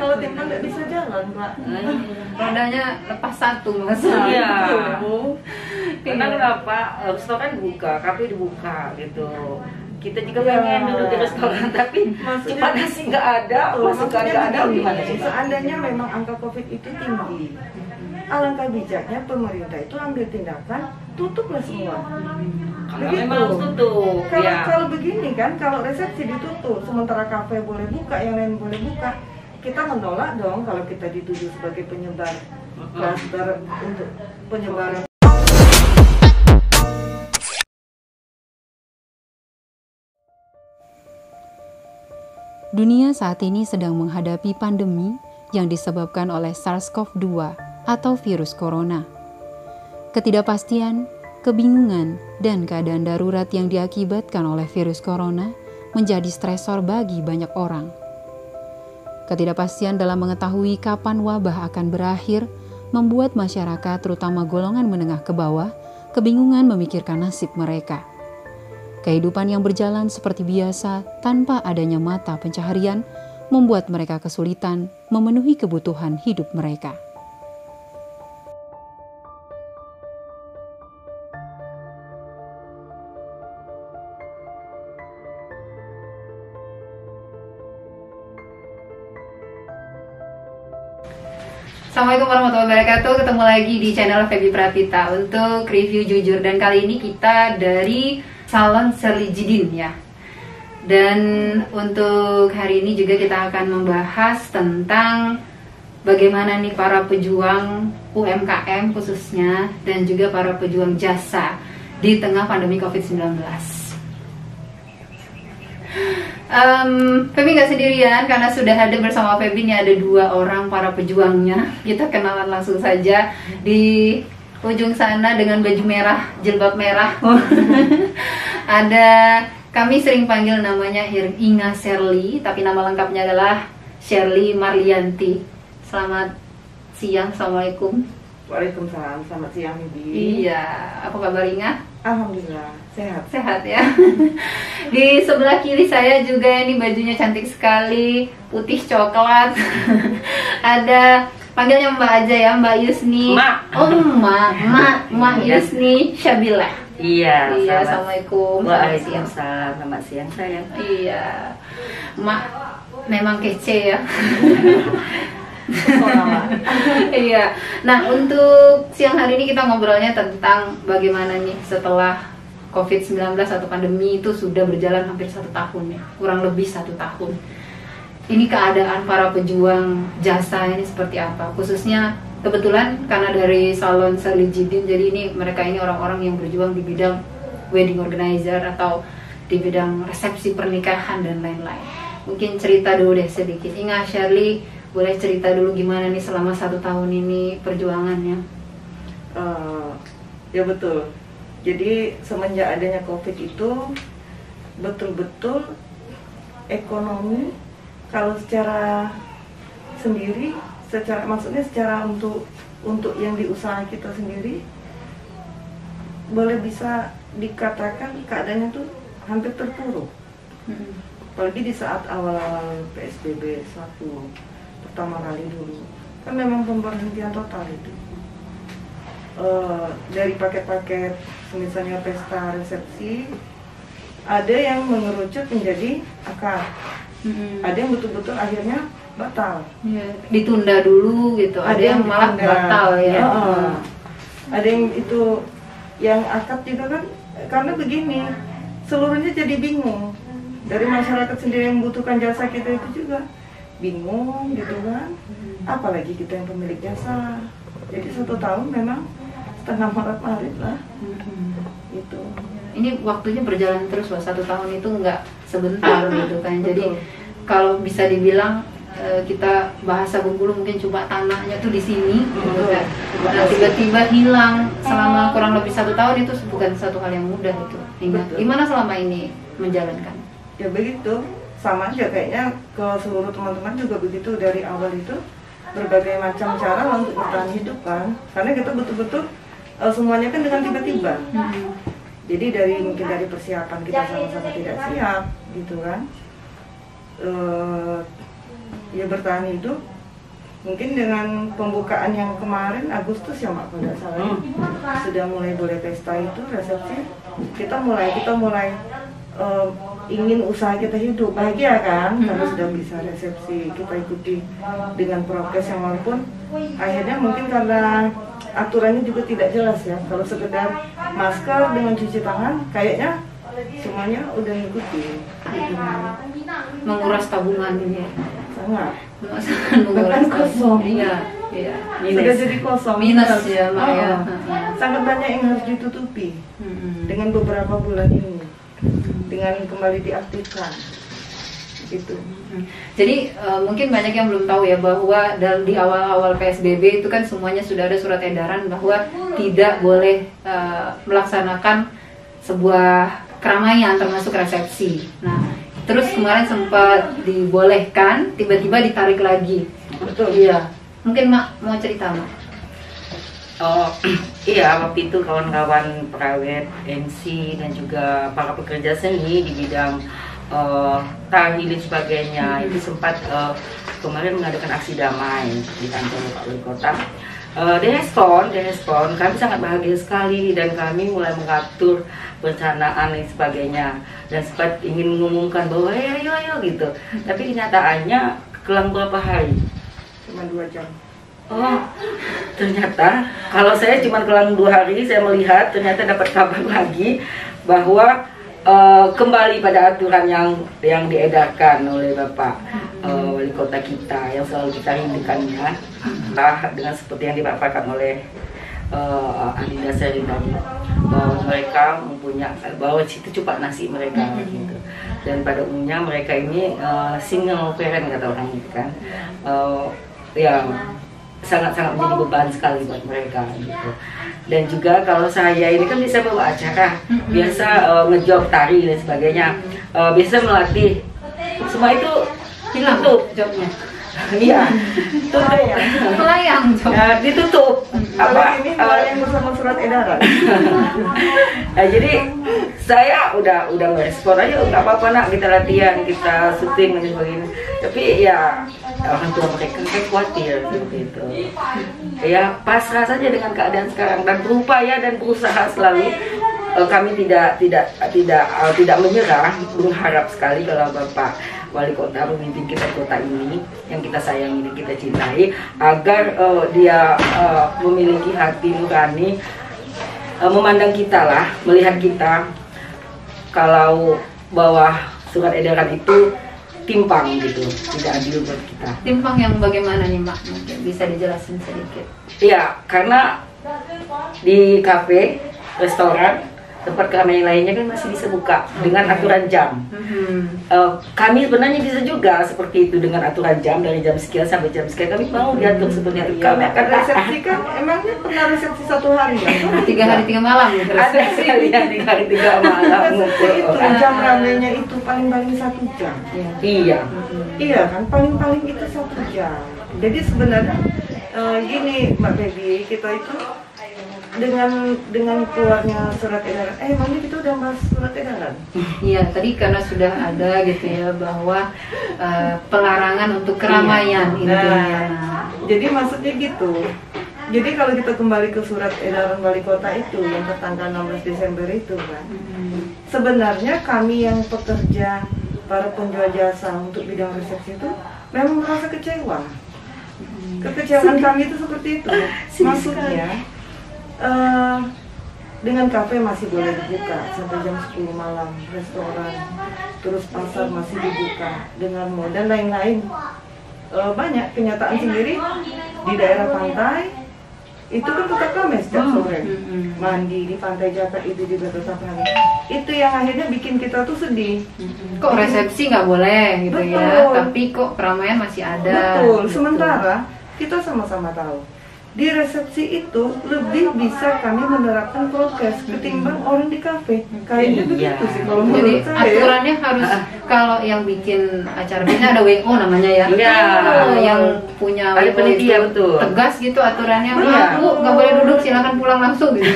kalau timpang nggak bisa jalan, Pak. Rodanya lepas satu maksudnya. Iya. Karena kenapa? Restoran kan dibuka, kafe dibuka gitu. Kita juga pengen duduk di restoran, tapi cuma nasi nggak ada, masukan nggak ada, gimana sih? Seandainya memang angka COVID itu tinggi, alangkah bijaknya pemerintah itu ambil tindakan, tutuplah semua. Kalau memang harus tutup, Kalau begini kan, kalau resepsi ditutup, sementara kafe boleh buka, yang lain boleh buka, kita menolak dong kalau kita dituduh sebagai penyebar klaster untuk penyebaran. Dunia saat ini sedang menghadapi pandemi yang disebabkan oleh SARS-CoV-2 atau virus corona. Ketidakpastian, kebingungan, dan keadaan darurat yang diakibatkan oleh virus corona menjadi stresor bagi banyak orang. Ketidakpastian dalam mengetahui kapan wabah akan berakhir membuat masyarakat, terutama golongan menengah ke bawah, kebingungan memikirkan nasib mereka. Kehidupan yang berjalan seperti biasa tanpa adanya mata pencaharian membuat mereka kesulitan memenuhi kebutuhan hidup mereka. Assalamualaikum warahmatullahi wabarakatuh. Ketemu lagi di channel Feby Pratita untuk review jujur, dan kali ini kita dari Salon Sherly Jidin ya. Dan untuk hari ini juga kita akan membahas tentang bagaimana nih para pejuang UMKM khususnya dan juga para pejuang jasa di tengah pandemi COVID-19. Feby nggak sendirian karena sudah ada bersama Feby ini ada dua orang para pejuangnya. Kita kenalan langsung saja. Di ujung sana dengan baju merah, jilbab merah. Ada, kami sering panggil namanya Inga Sherly, tapi nama lengkapnya adalah Sherly Marlianti. Selamat siang, assalamualaikum. Waalaikumsalam, selamat siang Ibu. Iya, apa kabar Inga? Alhamdulillah, sehat. Sehat ya. Di sebelah kiri saya juga ini bajunya cantik sekali, putih coklat. Ada, panggilnya Mbak aja ya, Mbak Yusni. Mak. Oh, Mak Yusni Syabila. Iya. Iya, assalamualaikum. Waalaikumsalam, selamat siang sayang. Iya, Mak memang kece ya. Iya. Nah, untuk siang hari ini kita ngobrolnya tentang bagaimana nih setelah COVID-19 atau pandemi itu sudah berjalan hampir 1 tahun ya, kurang lebih 1 tahun. Ini keadaan para pejuang jasa ini seperti apa? Khususnya kebetulan karena dari Salon Sherly Jidin, jadi ini mereka ini orang-orang yang berjuang di bidang wedding organizer atau di bidang resepsi pernikahan dan lain-lain. Mungkin cerita dulu deh sedikit. Inga, Sherly, boleh cerita dulu gimana nih selama 1 tahun ini perjuangannya? Ya betul. Jadi semenjak adanya COVID itu betul-betul ekonomi kalau secara sendiri, maksudnya secara untuk yang diusaha kita sendiri boleh bisa dikatakan keadaannya tuh hampir terpuruk. Apalagi di saat awal-awal PSBB 1 pertama kali dulu kan memang pemberhentian total itu, dari paket-paket misalnya pesta resepsi ada yang mengerucut menjadi akad, ada yang betul-betul akhirnya batal, ditunda dulu gitu, ada yang malah ditunda. batal ya. Ada yang itu yang akad juga kan, karena begini seluruhnya jadi bingung, dari masyarakat sendiri yang membutuhkan jasa kita itu juga bingung gitu kan, apalagi kita yang pemilik jasa. Jadi 1 tahun memang setengah Maret lah gitu. Ini waktunya berjalan terus loh, 1 tahun itu nggak sebentar gitu kan. Jadi kalau bisa dibilang kita bahasa Bengkulu mungkin coba tanahnya tuh di sini gitu kan. Nah, tiba-tiba hilang selama kurang lebih 1 tahun, itu bukan satu hal yang mudah itu. Gimana selama ini menjalankan? Ya begitu, sama aja kayaknya ke seluruh teman-teman juga begitu. Dari awal itu berbagai macam cara untuk bertahan hidup kan, karena kita betul-betul semuanya kan dengan tiba-tiba. Jadi mungkin dari persiapan kita sama-sama tidak siap gitu kan, ya bertahan hidup Mungkin dengan pembukaan yang kemarin Agustus ya Mak, kalau nggak salah sudah mulai boleh pesta itu resepsi, kita mulai ingin usaha kita hidup bahagia kan, kalau sudah bisa resepsi kita ikuti dengan prokes yang walaupun akhirnya mungkin karena aturannya juga tidak jelas ya, kalau sekedar masker dengan cuci tangan kayaknya semuanya udah ngikutin. Menguras tabungan ini ya. Sangat. Menguras kosong. Iya, iya. Sudah jadi kosong. Minus ya, Mak ya. Sangat banyak yang harus ditutupi dengan beberapa bulan ini, dengan kembali diaktifkan. Gitu. Jadi mungkin banyak yang belum tahu ya bahwa di awal-awal PSBB itu kan semuanya sudah ada surat edaran bahwa tidak boleh melaksanakan sebuah keramaian termasuk resepsi. Nah, terus kemarin sempat dibolehkan, tiba-tiba ditarik lagi. Betul. Iya. Mungkin Mak mau cerita, Mak? Oh iya, waktu itu kawan-kawan perawat, MC dan juga para pekerja seni di bidang tari dan sebagainya itu sempat kemarin mengadakan aksi damai di kantor Pak Wali Kota. Direspon, kami sangat bahagia sekali dan kami mulai mengatur perencanaan dan sebagainya dan sempat ingin mengumumkan bahwa ayo gitu. Tapi kenyataannya kelang berapa hari? Cuma 2 jam. Oh, ternyata kalau saya cuma kelang 2 hari, saya melihat ternyata dapat kabar lagi bahwa kembali pada aturan yang diedarkan oleh Bapak Wali Kota kita yang selalu kita rindukannya, dengan seperti yang dipaparkan oleh Adinda Seri tadi, bahwa mereka mempunyai bahwa situ cuma nasi mereka gitu. Dan pada umumnya mereka ini single parent kata orang itu kan, yang sangat-sangat menjadi beban sekali buat mereka gitu. Dan juga kalau saya ini kan bisa bawa acara, biasa ngejob tari dan sebagainya, biasa melatih, semua itu Hilang tutup jobnya. Iya, tutup, Melayang job. ditutup. Apa ini yang bersama surat edaran? Nah, jadi saya udah merespon aja, nggak apa-apa nak, kita latihan, kita syuting dan sebagainya. Tapi ya orang tua mereka kayak khawatir gitu. Ya pasrah saja dengan keadaan sekarang dan berupaya dan berusaha selalu. Kami tidak menyerah, berharap sekali kalau Bapak Wali Kota memimpin kita di kota ini yang kita sayangi dan kita cintai, agar dia memiliki hati nurani, memandang kita lah, melihat kita kalau bahwa surat edaran itu timpang gitu, tidak adil buat kita. Timpang yang bagaimana nih Mak? Mungkin bisa dijelasin sedikit. Iya, karena di kafe, restoran, tempat keramaian lainnya kan masih bisa buka dengan aturan jam. Kami sebenarnya bisa juga seperti itu dengan aturan jam, dari jam sekian sampai jam sekian kami mau diatur seperti itu. Kami akan resepsi kan, emangnya pernah resepsi 1 hari ya? 3 hari 3 malam gitu. ada sekali yang 3 hari 3 malam ngumpul Itu orang. jam ramenya itu paling-paling 1 jam. Iya. Iya kan, paling-paling itu 1 jam. Jadi sebenarnya gini Mbak Baby, kita itu dengan keluarnya surat edaran, emangnya kita udah bahas surat edaran? Iya, tadi karena sudah ada gitu ya bahwa pelarangan untuk keramaian intinya. Jadi maksudnya gitu. Jadi kalau kita kembali ke surat edaran Wali Kota itu yang tanggal 16 Desember itu kan, sebenarnya kami yang pekerja, para penjual jasa untuk bidang resepsi itu memang merasa kecewa. Kekecewaan kami itu seperti itu. Maksudnya dengan kafe masih boleh dibuka sampai jam 10 malam, restoran, terus pasar masih dibuka dengan mall dan lain-lain. Banyak kenyataan sendiri di daerah pantai itu kan tetap ramai setiap sore. Mandi di pantai Jakarta itu juga tetap ramai. Itu yang akhirnya bikin kita tuh sedih. Kok resepsi nggak boleh gitu ya, Betul. tapi kok keramaian masih ada. Betul, gitu. sementara kita sama-sama tahu di resepsi itu lebih bisa kami menerapkan prokes ketimbang orang di kafe. Kayaknya begitu sih kalau Jadi menurut saya. aturannya harus kalau yang bikin acara biasanya ada WO namanya ya. Iya. Yang punya Ada WO penitia, itu betul. tegas gitu aturannya. Iya. Bu nggak boleh duduk, silakan pulang langsung gitu.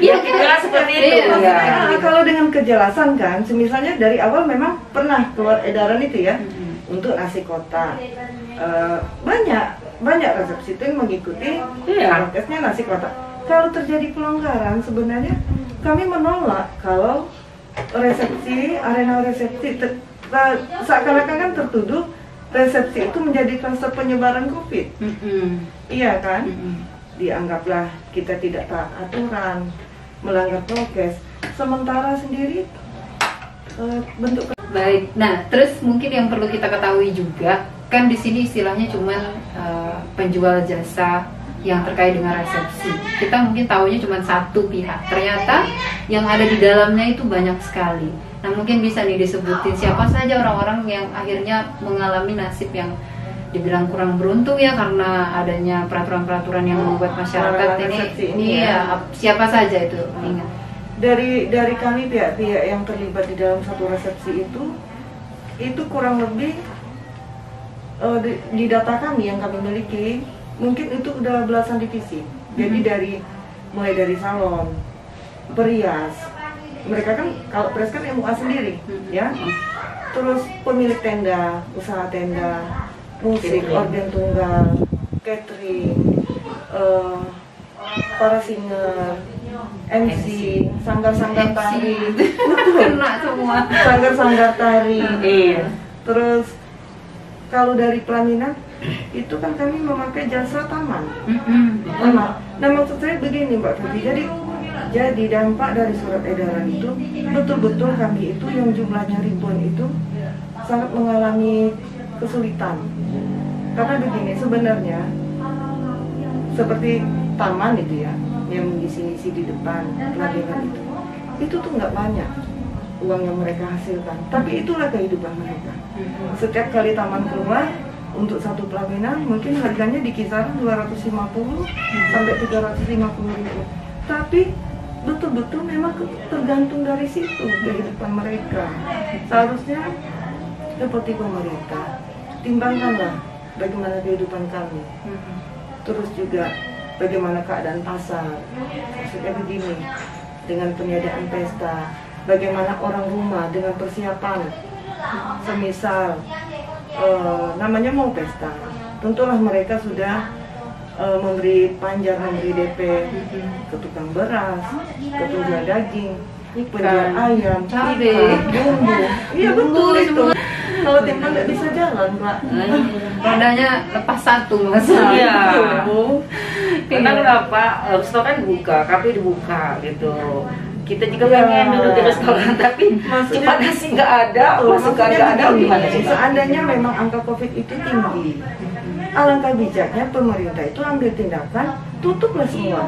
Iya kan? Ya, seperti itu. Iya. Iya. Nah, kalau dengan kejelasan kan, misalnya dari awal memang pernah keluar edaran itu ya untuk nasi kotak. Banyak banyak resepsi itu yang mengikuti prokesnya nasi kotak. Kalau terjadi pelonggaran, sebenarnya kami menolak kalau resepsi, arena resepsi seakan-akan kan tertuduh resepsi itu menjadi kluster penyebaran COVID. Iya kan? Dianggaplah kita tidak taat aturan, melanggar prokes. Sementara sendiri bentuk. Baik. Nah, terus mungkin yang perlu kita ketahui juga kan di sini istilahnya cuman penjual jasa yang terkait dengan resepsi. Kita mungkin tahunya cuma satu pihak. Ternyata yang ada di dalamnya itu banyak sekali. Nah, mungkin bisa nih disebutin siapa saja orang-orang yang akhirnya mengalami nasib yang dibilang kurang beruntung ya karena adanya peraturan-peraturan yang membuat masyarakat ini ya. Siapa saja itu? Ingat. Dari kami pihak-pihak yang terlibat di dalam satu resepsi itu kurang lebih di data kami yang kami miliki mungkin itu udah belasan divisi. Jadi mulai dari salon, perias, mereka kan kalau perias kan MUA sendiri, ya. Terus pemilik tenda, usaha tenda, musik, organ tunggal, catering, para singer, MC, sanggar-sanggar tari, kena semua. Sanggar-sanggar tari. Terus kalau dari pelaminan itu kan kami memakai jasa taman. Nah, maksud saya begini Mbak Febi, jadi dampak dari surat edaran itu betul-betul kami itu yang jumlahnya ribuan itu sangat mengalami kesulitan. Karena begini, sebenarnya seperti taman itu ya, yang mengisi-ngisi di depan pelaminan itu tuh nggak banyak uang yang mereka hasilkan, tapi itulah kehidupan mereka. Setiap kali taman keluar untuk satu pelaminan mungkin harganya di kisaran 250 sampai 350 ribu. Tapi betul-betul memang tergantung dari situ kehidupan mereka. Seharusnya seperti pemerintah, timbangkanlah bagaimana kehidupan kami. Terus juga bagaimana keadaan pasar. Maksudnya begini, dengan peniadaan pesta, bagaimana orang rumah dengan persiapan, semisal namanya mau pesta, tentulah mereka sudah memberi panjar, memberi DP ke tukang beras, ke penjual daging, penjual ayam, ikan, bumbu. Iya betul itu. Kalau timbang nggak bisa jalan, Mbak. Rodanya lepas satu mas. Iya. Karena kenapa? Restoran kan dibuka, kafe dibuka gitu. Kita juga pengen duduk di restoran, tapi cuma nasi nggak ada, masukan nggak ada, gimana sih? Seandainya memang angka COVID itu tinggi, alangkah bijaknya pemerintah itu ambil tindakan, tutuplah semua.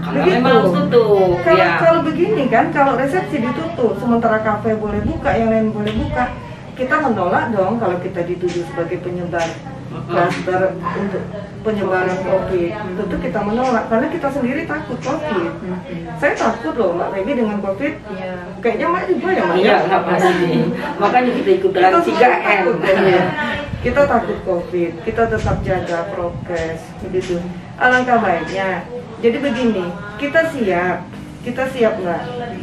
Kalau memang harus tutup. Kalau begini kan, kalau resepsi ditutup, sementara kafe boleh buka, yang lain boleh buka, kita menolak dong kalau kita dituduh sebagai penyebar kluster untuk penyebaran COVID. Tentu kita menolak karena kita sendiri takut COVID. Saya takut loh Mbak Febi dengan COVID. Kayaknya Mbak juga ya Mbak? Iya, nggak pasti. Makanya kita ikutan 3M. Kita takut COVID, kita tetap jaga prokes, begitu. Alangkah baiknya. Jadi begini, kita siap nggak?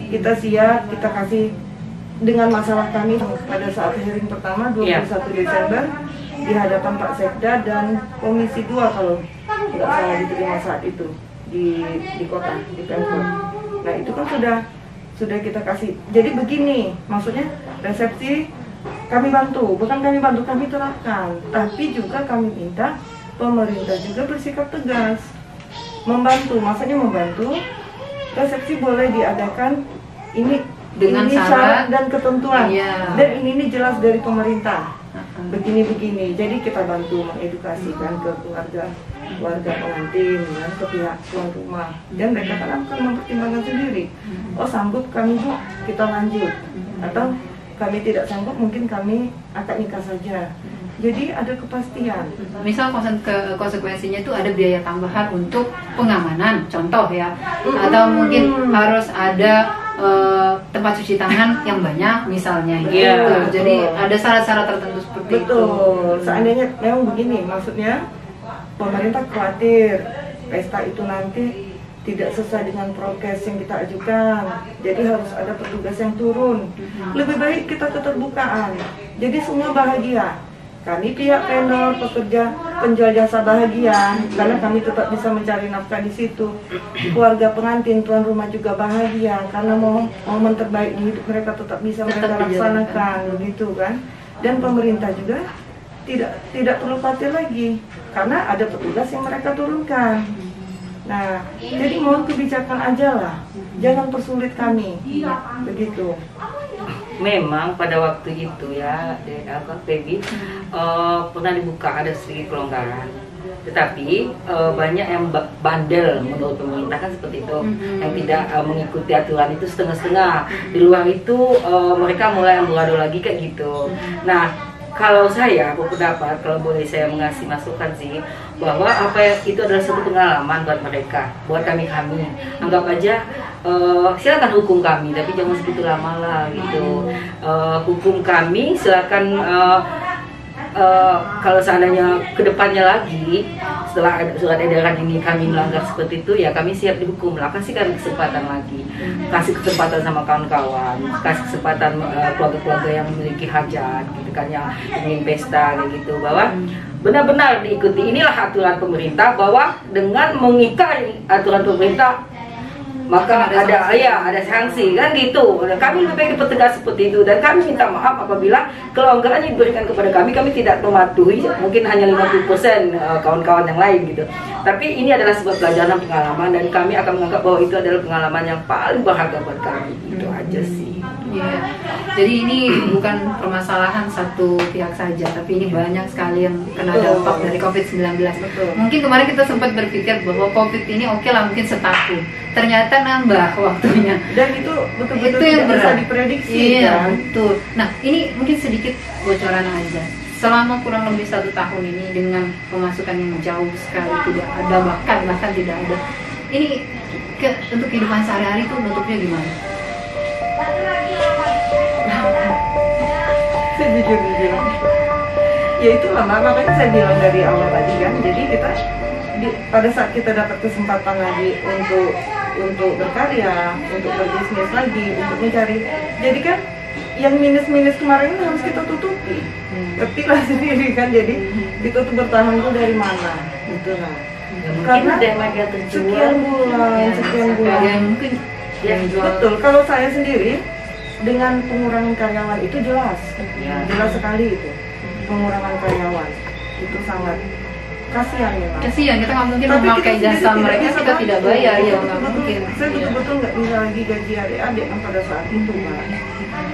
Kita siap, kita kasih dengan masalah kami pada saat hearing pertama 21 Desember di hadapan Pak Sekda dan Komisi 2 kalau nggak salah diterima saat itu di kota, di Pemkot. Nah itu kan sudah kita kasih. Jadi begini, maksudnya resepsi kami bantu, bukan kami terapkan, tapi juga kami minta pemerintah juga bersikap tegas, membantu. Maksudnya membantu resepsi boleh diadakan ini dengan syarat dan ketentuan, dan ini jelas dari pemerintah. Begini, jadi kita bantu mengedukasikan ke keluarga pengantin, ya, ke pihak tuan rumah, dan mereka kan akan mempertimbangkan sendiri. Oh sanggup kami Bu, kita lanjut, atau kami tidak sanggup mungkin kami akad nikah saja. Jadi ada kepastian. Misal konsekuensinya itu ada biaya tambahan untuk pengamanan, contoh ya, atau mungkin harus ada tempat cuci tangan yang banyak misalnya gitu. Jadi ada syarat-syarat tertentu seperti itu. Betul. Seandainya memang begini, maksudnya pemerintah khawatir pesta itu nanti tidak sesuai dengan prokes yang kita ajukan. Jadi harus ada petugas yang turun. Lebih baik kita keterbukaan. Jadi semua bahagia. kami pihak vendor, pekerja, penjual jasa bahagia, karena kami tetap bisa mencari nafkah di situ. Keluarga pengantin, tuan rumah juga bahagia, karena momen terbaik di hidup mereka tetap bisa mereka laksanakan, begitu kan. Dan pemerintah juga tidak perlu khawatir lagi, karena ada petugas yang mereka turunkan. Nah, jadi mohon kebijakan aja lah, jangan persulit kami, begitu. Memang pada waktu itu ya, Feby, pernah dibuka ada sedikit kelonggaran. Tetapi banyak yang bandel menurut pemerintah kan seperti itu, yang tidak mengikuti aturan itu setengah-setengah. Di luar itu mereka mulai amburadul lagi kayak gitu. Nah, kalau saya berpendapat, kalau boleh saya mengasih masukan sih, bahwa itu adalah satu pengalaman buat mereka, buat kami. Anggap aja silakan hukum kami, tapi jangan segitu lama lah gitu. Hukum kami silakan. Kalau seandainya kedepannya lagi setelah ada surat edaran ini kami melanggar seperti itu, ya kami siap dihukum lah. Kasihkan kesempatan lagi, kasih kesempatan sama kawan-kawan, kasih kesempatan keluarga-keluarga yang memiliki hajat gitu kan, yang ingin pesta kayak gitu, bahwa benar-benar diikuti. Inilah aturan pemerintah, bahwa dengan mengingkari aturan pemerintah maka ada sanksi kan gitu. Dan kami lebih baik dipertegas seperti itu, dan kami minta maaf apabila kelonggaran yang diberikan kepada kami tidak mematuhi, mungkin hanya 50% kawan-kawan yang lain gitu. Tapi ini adalah sebuah pelajaran pengalaman, dan kami akan menganggap bahwa itu adalah pengalaman yang paling berharga buat kami. Itu aja sih. Iya. Jadi ini bukan permasalahan satu pihak saja, tapi ini banyak sekali yang kena dampak dari COVID-19. Mungkin kemarin kita sempat berpikir bahwa COVID ini oke lah mungkin setahun, ternyata nambah waktunya. Dan itu betul-betul itu yang bisa diprediksi. Iya, kan? betul. Nah, ini mungkin sedikit bocoran aja. Selama kurang lebih 1 tahun ini dengan pemasukan yang jauh sekali tidak ada, bahkan tidak ada. Ini untuk kehidupan sehari-hari itu nutupnya gimana? Sejujur-jujur, ya itulah makanya saya bilang dari awal tadi kan. Jadi kita pada saat kita dapat kesempatan lagi untuk berkarya, untuk berbisnis lagi, untuk mencari, jadi kan yang minus-minus kemarin ini harus kita tutupi. Ngerti lah sendiri kan, jadi kita tuh bertahan tuh dari mana gitu lah. Karena sekian bulan mungkin yang jual. Betul, kalau saya sendiri dengan pengurangan karyawan itu jelas sekali itu. Pengurangan karyawan itu sangat kasihan memang. Kasihan, kita nggak mungkin memakai jasa mereka, kita tidak bayar, ya nggak mungkin. Saya betul-betul nggak bisa lagi gaji adik-adik kan pada saat itu kan.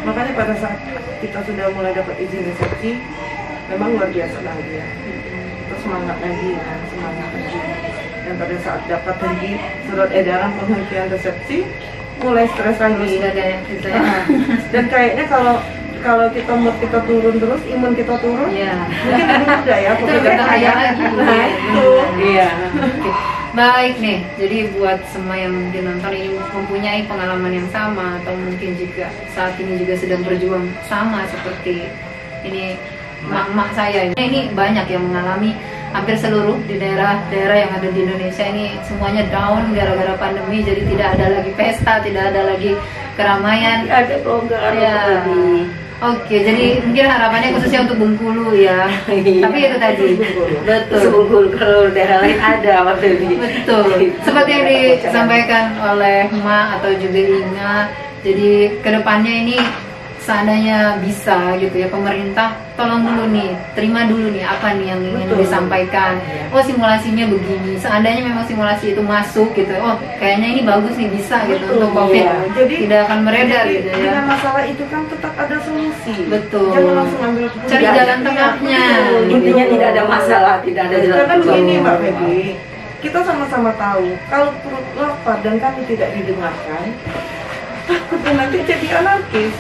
Makanya pada saat kita sudah mulai dapat izin resepsi, memang luar biasa bahagia. Kita semangat lagi. Dan pada saat dapat lagi surat edaran penghentian resepsi, mulai stres lagi. Dan kayaknya kalau kita turun terus, imun kita turun, mungkin lebih mudah ya. Itu lebih bahaya lagi. Nah itu. Iya. Baik nih, jadi buat semua yang mungkin nonton ini mempunyai pengalaman yang sama, atau mungkin juga saat ini juga sedang berjuang sama seperti ini mak saya ini banyak yang mengalami, hampir seluruh di daerah-daerah yang ada di Indonesia ini semuanya down gara-gara pandemi. Jadi tidak ada lagi pesta, tidak ada lagi keramaian, ada pelonggaran lagi. Oke, jadi mungkin harapannya khususnya untuk Bengkulu ya. Tapi itu tadi, betul. Bengkulu, kalau daerah lain ada waktu ini. Betul. Seperti yang disampaikan oleh Ma atau juga Inga. Jadi kedepannya ini seandainya bisa gitu ya, pemerintah tolong dulu nih, terima dulu nih apa nih yang ingin disampaikan. Oh simulasinya begini, seandainya memang simulasi itu masuk gitu, oh kayaknya ini bagus nih, bisa gitu untuk COVID, jadi tidak akan meredar gitu ya. Dengan masalah itu kan tetap ada solusi. Betul. Jangan langsung ambil cari jalan tengahnya. Intinya tidak ada masalah, tidak ada jalan. Karena begini Mbak Feby, kita sama-sama tahu kalau perut lapar dan kami tidak didengarkan, takutnya nanti jadi anarkis.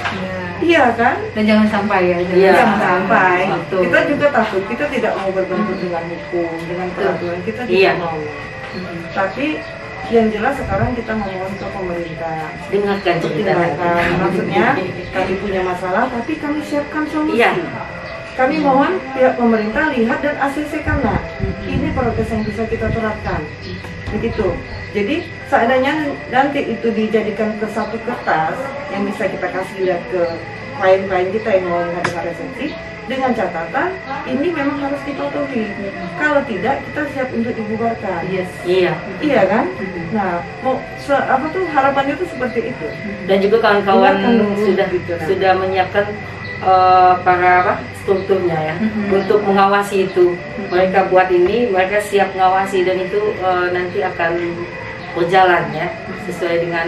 Iya kan? Dan jangan sampai ya. Jangan sampai. Betul. Kita juga takut, kita tidak mau berbentur dengan hukum, dengan peraturan, kita tidak mau. Tapi yang jelas sekarang kita memohon ke pemerintah, dengarkan. Maksudnya kami punya masalah, tapi kami siapkan solusi. Kami mohon pihak pemerintah lihat dan ACC-kan lah. Ini proses yang bisa kita terapkan. Begitu. Jadi seandainya nanti itu dijadikan ke satu kertas yang bisa kita kasih lihat ke klien-klien kita yang mau mengadakan resepsi, dengan catatan ini memang harus dipatuhi. Kalau tidak, kita siap untuk dibubarkan. Iya. Iya kan? Nah, harapannya itu seperti itu. Dan juga kawan-kawan Ingat dulu, sudah menyiapkan para strukturnya ya untuk mengawasi itu. Mereka buat ini, mereka siap mengawasi, dan itu nanti akan berjalan ya sesuai dengan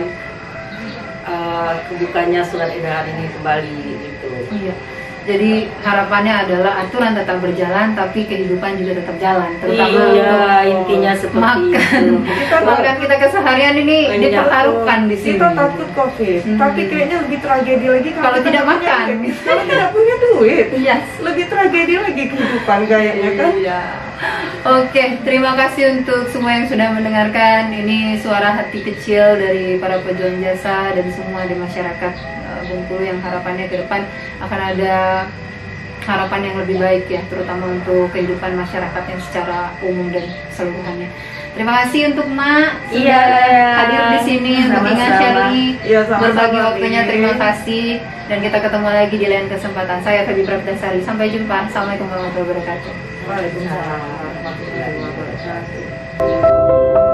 kebukanya surat edaran ini kembali gitu. Iya. Jadi harapannya adalah aturan tetap berjalan, tapi kehidupan juga tetap jalan, terutama untuk intinya seperti makan. Makan kita keseharian ini dipertaruhkan di sini. Kita takut COVID, tapi kayaknya lebih tragedi lagi kalau tidak makan. Kalau tidak punya duit, Yes. lebih tragedi lagi kehidupan kayaknya kan. Iya. Oke, terima kasih untuk semua yang sudah mendengarkan. Ini suara hati kecil dari para pejuang jasa dan semua di masyarakat Bengkulu yang harapannya ke depan akan ada harapan yang lebih baik ya, terutama untuk kehidupan masyarakat yang secara umum dan keseluruhannya. Terima kasih untuk Mak sudah hadir di sini untuk Inga Shirley berbagi waktunya. Terima kasih, dan kita ketemu lagi di lain kesempatan. Saya Febi Prabdasari, sampai jumpa. Assalamualaikum warahmatullahi wabarakatuh. Waalaikumsalam warahmatullahi wabarakatuh.